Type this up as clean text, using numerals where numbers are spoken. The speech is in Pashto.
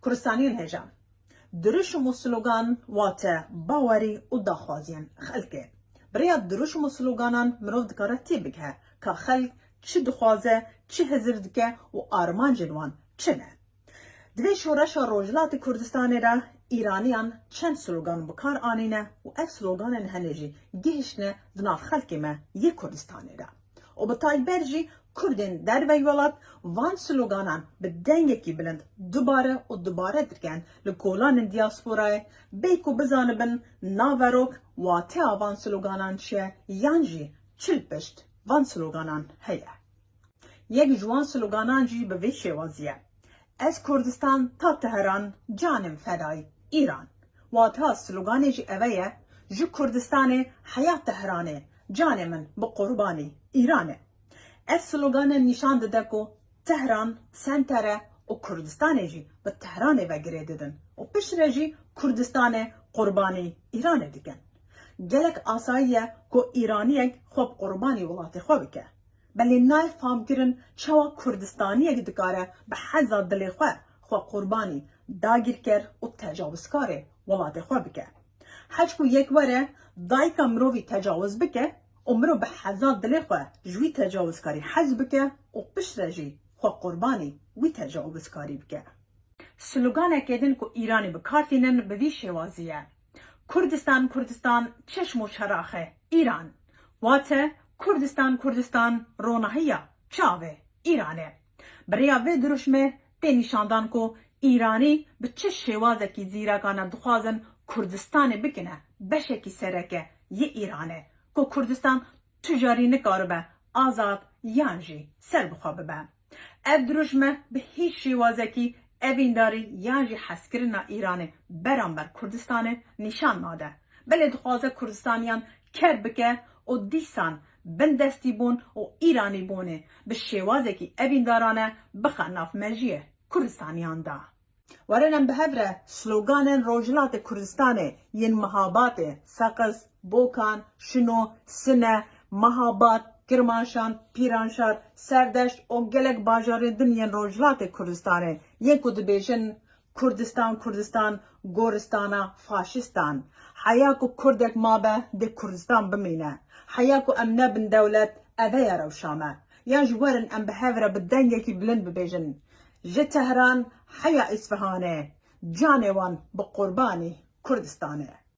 كردستانيين هجام درشم و سلوگان واته باوری و داخوازین خلقه برای درشم و سلوگانان مروف دکاره تی بگه که خلق چی دخوازه چی هزر دکه و آرمان جنوان چه نه دوی شورش روجلات کردستان را ایرانیان چند سلوگان بکار آنینه و اف سلوگان هنجی گهشنه دناف خلقی ما یک کردستان را و بطای برجی کردین در ویولات وان سلوگانان به دنگه کی بلند دوباره درکن لکولان دیاسپورای بیکو بزانبن ناوروک واته وان سلوگانان چه یانجی چل پشت وان سلوگانان هیه یک جوان سلوگانان جی به ویشه وازیه از کردستان تا تهران جانم فدای ایران واته سلوگانی جی اویه جو کردستان حیات تهرانه جانمن به قربانی ایرانه از سلوگان نشان داده که تهران سنتره و کردستان جی به تهران وگره دادن و پشت جی کردستان قربانی ایران دیگن گلک آساییه که ایرانی خوب قربانی ولات خوب که بلی نای فهم کرن چوا کردستانی دکاره به حزا دلی خواه قربانی داگیر کر و تجاوز کاره ولات خوب که حج کو یک وره دای کمروی تجاوز بکه عمرو به حزاد دلی خواه جوی تجاوز کاری حز بکه و پشت رجی خواه قربانی وی تجاوز کاری بکه سلوگان اکیدن که ایرانی بکارتینن به وی شوازیه کردستان چشم و چراخه ایران واته کردستان رونهیه چاوه ایرانه بریا وی درشمه تی نشاندان که ایرانی به چه شوازه کی زیرکانه دخوازن کردستان بکنه بشکی سرکه یه ایرانه که کردستان تجاری نکاره به آزاد یانجی سر بخوابه به اف دروشمه به هیچ شیوازه کی اوینداری یانجی حسکرنا ایرانه برانبر کردستان نشان ناده بله دخوازه کردستانیان کر بکه و دیسان بندستی بون و ایرانی بونه به شیوازه کی اویندارانه بخناف مرجیه کردستانیان ده ورنم به هفره سلوگان روجلات کردستانه ین مهابات سقز بوکان شنو سنه مهابات کرمانشان پیرانشار سردشت و گلک باجار دنین روجلات کردستانه ین کد بیشن کردستان گورستانا فاشستان حیا کو کردک مابه ده کردستان بمینه حیا کو امنه بن دولت اوه روشامه یا جورن ام به هفره بدنگه کی بلند ببیجن جه تهران حیا اصفهانه جانوان بقربانی کردستانه